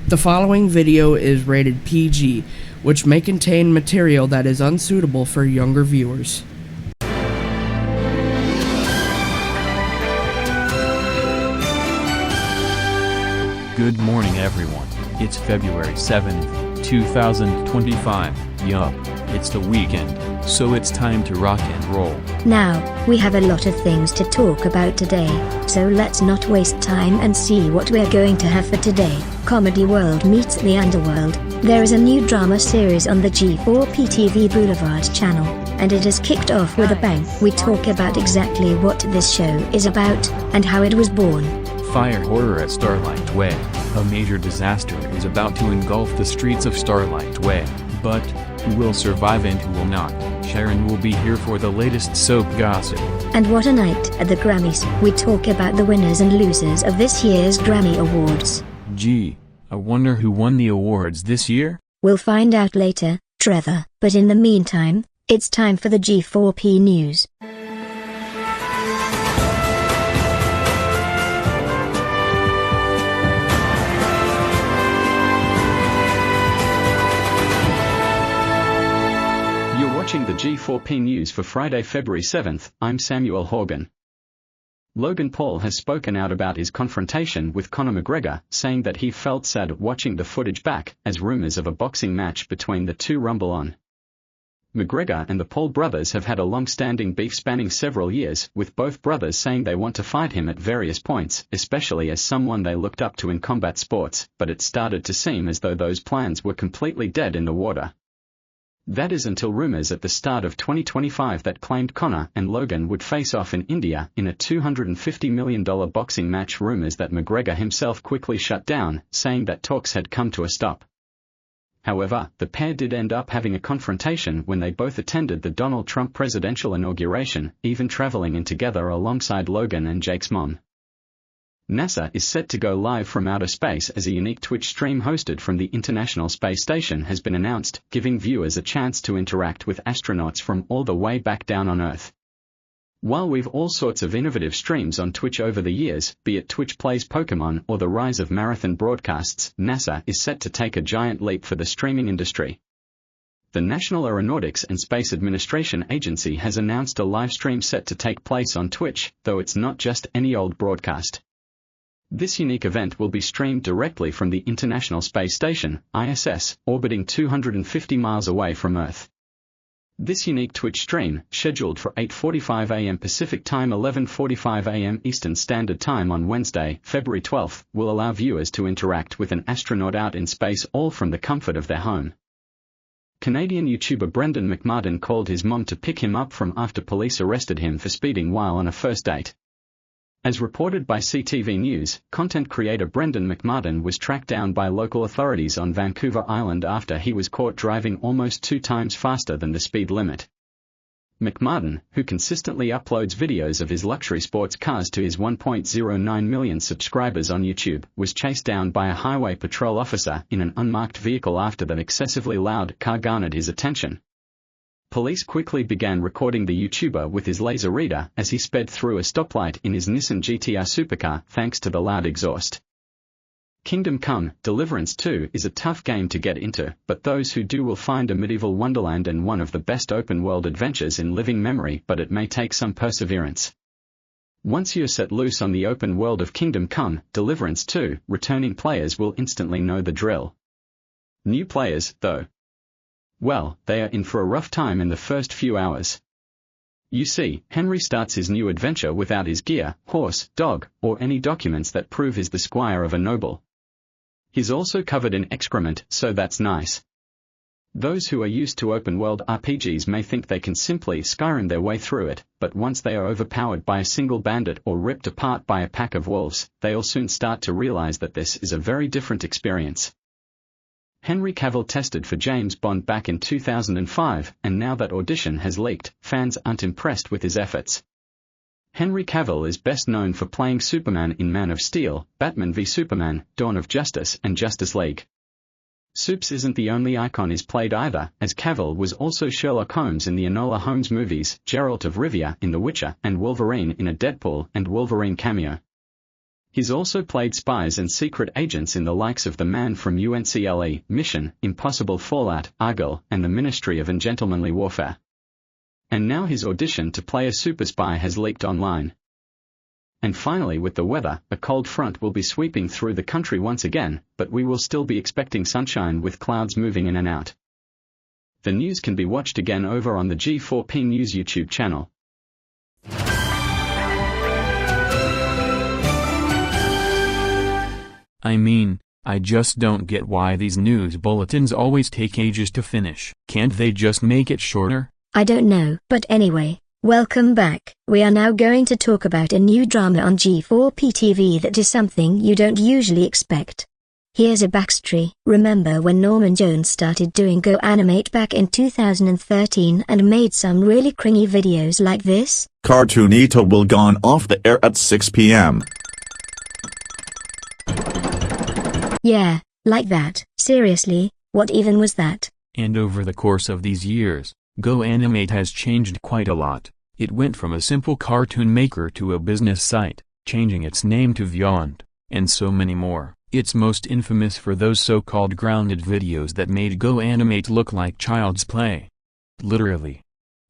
The following video is rated PG, which may contain material that is unsuitable for younger viewers. Good morning everyone, it's February 7th, 2025, yup, it's the weekend, so it's time to rock and roll. Now, we have a lot of things to talk about today, so let's not waste time and see what we're going to have for today. Comedy World meets the Underworld. There is a new drama series on the G4p TV Boulevard Channel, and it has kicked off with a bang. We talk about exactly what this show is about, and how it was born. Fire horror at Starlight Way. A major disaster is about to engulf the streets of Starlight Way, but who will survive and who will not? Sharon will be here for the latest soap gossip. And what a night at the Grammys. We talk about the winners and losers of this year's Grammy Awards. Gee, I wonder who won the awards this year? We'll find out later, Trevor. But in the meantime, it's time for the G4p news. Watching the G4p news for Friday, February 7th, I'm Samuel Horgan. Logan Paul has spoken out about his confrontation with Conor McGregor, saying that he felt sad watching the footage back, as rumors of a boxing match between the two rumble on. McGregor and the Paul brothers have had a long-standing beef spanning several years, with both brothers saying they want to fight him at various points, especially as someone they looked up to in combat sports, but it started to seem as though those plans were completely dead in the water. That is until rumors at the start of 2025 that claimed Conor and Logan would face off in India in a $250 million boxing match. Rumors that McGregor himself quickly shut down, saying that talks had come to a stop. However, the pair did end up having a confrontation when they both attended the Donald Trump presidential inauguration, even traveling in together alongside Logan and Jake's mom. NASA is set to go live from outer space as a unique Twitch stream hosted from the International Space Station has been announced, giving viewers a chance to interact with astronauts from all the way back down on Earth. While we've all sorts of innovative streams on Twitch over the years, be it Twitch Plays Pokemon or the rise of marathon broadcasts, NASA is set to take a giant leap for the streaming industry. The National Aeronautics and Space Administration Agency has announced a live stream set to take place on Twitch, though it's not just any old broadcast. This unique event will be streamed directly from the International Space Station, ISS, orbiting 250 miles away from Earth. This unique Twitch stream, scheduled for 8:45 a.m. Pacific Time 11:45 a.m. Eastern Standard Time on Wednesday, February 12th, will allow viewers to interact with an astronaut out in space, all from the comfort of their home. Canadian YouTuber Brendan McMartin called his mom to pick him up from after police arrested him for speeding while on a first date. As reported by CTV News, content creator Brendan McMartin was tracked down by local authorities on Vancouver Island after he was caught driving almost 2 times faster than the speed limit. McMartin, who consistently uploads videos of his luxury sports cars to his 1.09 million subscribers on YouTube, was chased down by a highway patrol officer in an unmarked vehicle after the excessively loud car garnered his attention. Police quickly began recording the YouTuber with his laser reader as he sped through a stoplight in his Nissan GTR supercar thanks to the loud exhaust. Kingdom Come: Deliverance 2 is a tough game to get into, but those who do will find a medieval wonderland and one of the best open-world adventures in living memory, but it may take some perseverance. Once you're set loose on the open world of Kingdom Come: Deliverance 2, returning players will instantly know the drill. New players, though, well, they are in for a rough time in the first few hours. You see, Henry starts his new adventure without his gear, horse, dog, or any documents that prove he's the squire of a noble. He's also covered in excrement, so that's nice. Those who are used to open-world RPGs may think they can simply Skyrim their way through it, but once they are overpowered by a single bandit or ripped apart by a pack of wolves, they'll soon start to realize that this is a very different experience. Henry Cavill tested for James Bond back in 2005, and now that audition has leaked, fans aren't impressed with his efforts. Henry Cavill is best known for playing Superman in Man of Steel, Batman v Superman, Dawn of Justice, and Justice League. Supes isn't the only icon he's played either, as Cavill was also Sherlock Holmes in the Enola Holmes movies, Geralt of Rivia in The Witcher, and Wolverine in a Deadpool and Wolverine cameo. He's also played spies and secret agents in the likes of The Man from UNCLE, Mission Impossible, Fallout, Argylle, and the Ministry of Ungentlemanly Warfare. And now his audition to play a super spy has leaked online. And finally, with the weather, a cold front will be sweeping through the country once again, but we will still be expecting sunshine with clouds moving in and out. The news can be watched again over on the G4p News YouTube channel. I mean, I just don't get why these news bulletins always take ages to finish. Can't they just make it shorter? I don't know. But anyway, welcome back. We are now going to talk about a new drama on G4p TV that is something you don't usually expect. Here's a backstory. Remember when Norman Jones started doing Go Animate back in 2013 and made some really cringy videos like this? Cartoonito will gone off the air at 6 p.m. Yeah, like that. Seriously, what even was that? And over the course of these years, Go Animate has changed quite a lot. It went from a simple cartoon maker to a business site, changing its name to Vyond, and so many more. It's most infamous for those so-called grounded videos that made Go Animate look like child's play. Literally.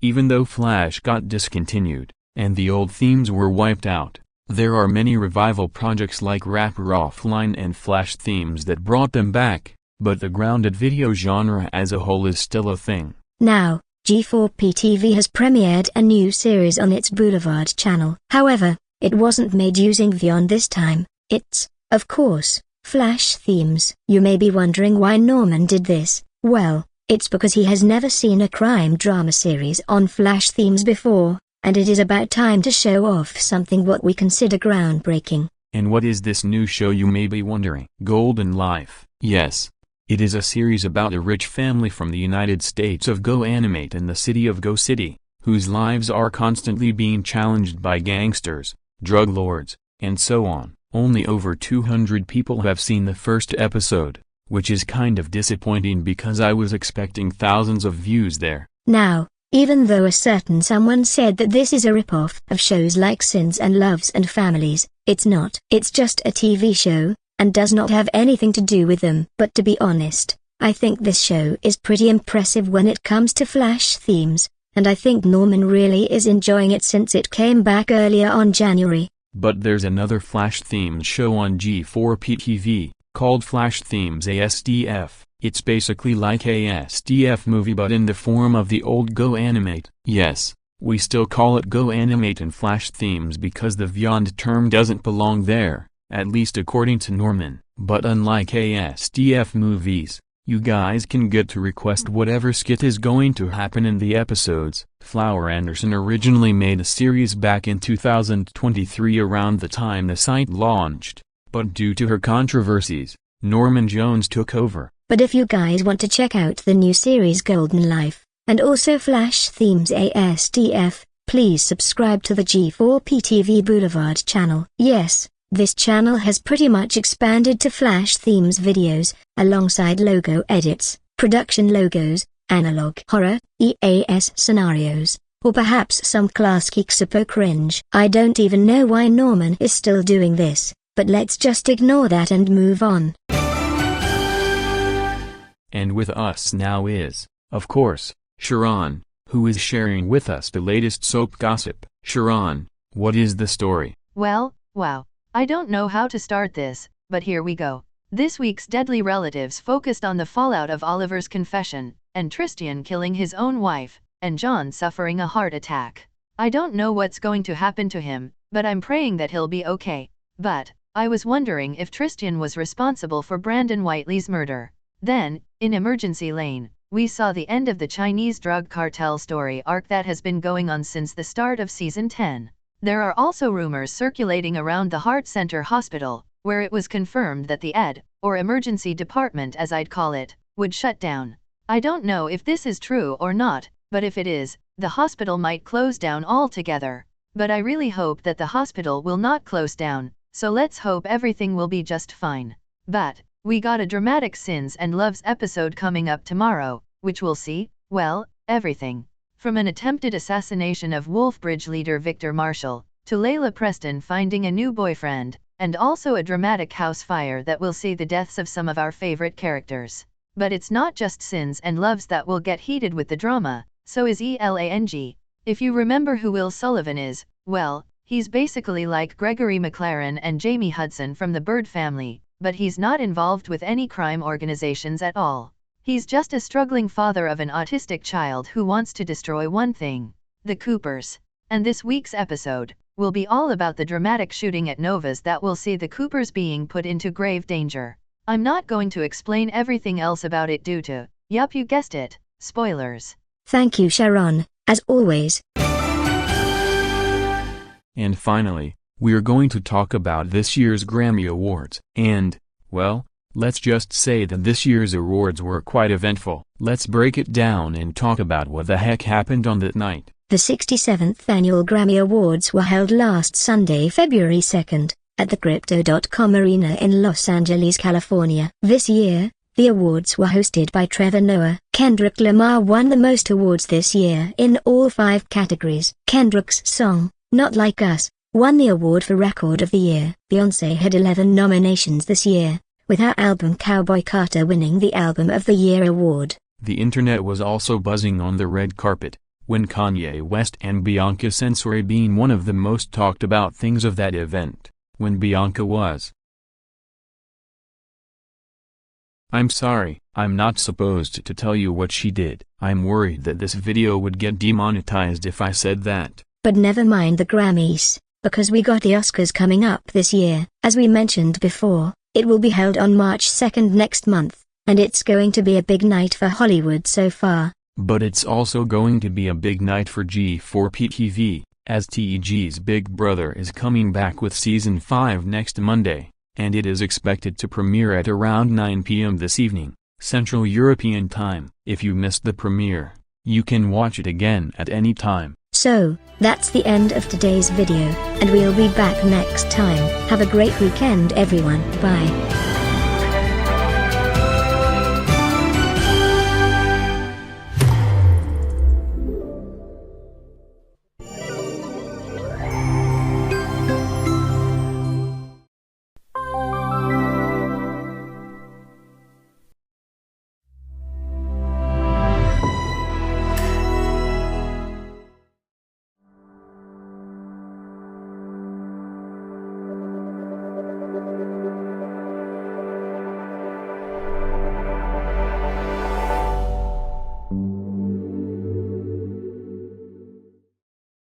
Even though Flash got discontinued, and the old themes were wiped out, there are many revival projects like Rapper Offline and Flash themes that brought them back, but the grounded video genre as a whole is still a thing. Now, G4p TV has premiered a new series on its Boulevard Channel. However, it wasn't made using Vyond this time. It's, of course, Flash themes. You may be wondering why Norman did this. Well, it's because he has never seen a crime drama series on Flash themes before, and it is about time to show off something what we consider groundbreaking. And what is this new show, you may be wondering? Golden Life. Yes. It is a series about a rich family from the United States of Go Animate in the city of Go City, whose lives are constantly being challenged by gangsters, drug lords, and so on. Only over 200 people have seen the first episode, which is kind of disappointing because I was expecting thousands of views there. Now, even though a certain someone said that this is a ripoff of shows like Sins and Loves and Families, it's not. It's just a TV show, and does not have anything to do with them. But to be honest, I think this show is pretty impressive when it comes to Flash themes, and I think Norman really is enjoying it since it came back earlier on January. But there's another Flash themed show on G4p TV, called Flash Themes ASDF. It's basically like a SDF movie but in the form of the old Go Animate. Yes, we still call it Go Animate and Flash Themes because the Vyond term doesn't belong there, at least according to Norman. But unlike ASDF movies, you guys can get to request whatever skit is going to happen in the episodes. Flower Anderson originally made a series back in 2023 around the time the site launched, but due to her controversies, Norman Jones took over. But if you guys want to check out the new series Golden Life, and also Flash Themes ASDF, please subscribe to the G4p TV Boulevard channel. Yes, this channel has pretty much expanded to Flash Themes videos, alongside logo edits, production logos, analog horror, EAS scenarios, or perhaps some class geek super cringe. I don't even know why Norman is still doing this, but let's just ignore that and move on. And with us now is, of course, Sharon, who is sharing with us the latest soap gossip. Sharon, what is the story? Well, wow. I don't know how to start this, but here we go. This week's Deadly Relatives focused on the fallout of Oliver's confession, and Tristan killing his own wife, and John suffering a heart attack. I don't know what's going to happen to him, but I'm praying that he'll be okay. But I was wondering if Tristan was responsible for Brandon Whiteley's murder. Then, in Emergency Lane, we saw the end of the Chinese drug cartel story arc that has been going on since the start of Season 10. There are also rumors circulating around the Heart Center Hospital, where it was confirmed that the ED, or emergency department as I'd call it, would shut down. I don't know if this is true or not, but if it is, the hospital might close down altogether. But I really hope that the hospital will not close down, so let's hope everything will be just fine. But we got a dramatic Sins and Loves episode coming up tomorrow, which will see, well, everything. From an attempted assassination of Wolfbridge leader Victor Marshall, to Layla Preston finding a new boyfriend, and also a dramatic house fire that will see the deaths of some of our favorite characters. But it's not just sins and loves that will get heated with the drama, so is ELANG. If you remember who Will Sullivan is, well, he's basically like Gregory McLaren and Jamie Hudson from the Bird family, but he's not involved with any crime organizations at all. He's just a struggling father of an autistic child who wants to destroy one thing: the Coopers. And this week's episode will be all about the dramatic shooting at Nova's that will see the Coopers being put into grave danger. I'm not going to explain everything else about it due to, yup, you guessed it, spoilers. Thank you, Sharon, as always. And finally, we're going to talk about this year's Grammy Awards, and, well, let's just say that this year's awards were quite eventful. Let's break it down and talk about what the heck happened on that night. The 67th Annual Grammy Awards were held last Sunday, February 2nd, at the Crypto.com Arena in Los Angeles, California. This year, the awards were hosted by Trevor Noah. Kendrick Lamar won the most awards this year in all 5 categories. Kendrick's song, Not Like Us, won the award for Record of the Year. Beyoncé had 11 nominations this year, with her album Cowboy Carter winning the Album of the Year award. The internet was also buzzing on the red carpet when Kanye West and Bianca Censori being one of the most talked about things of that event, when Bianca was. I'm sorry, I'm not supposed to tell you what she did. I'm worried that this video would get demonetized if I said that. But never mind the Grammys, because we got the Oscars coming up this year. As we mentioned before, it will be held on March 2nd next month, and it's going to be a big night for Hollywood so far. But it's also going to be a big night for G4p TV, as TEG's Big Brother is coming back with Season 5 next Monday, and it is expected to premiere at around 9 p.m. this evening, Central European Time. If you missed the premiere, you can watch it again at any time. So, that's the end of today's video, and we'll be back next time. Have a great weekend, everyone. Bye.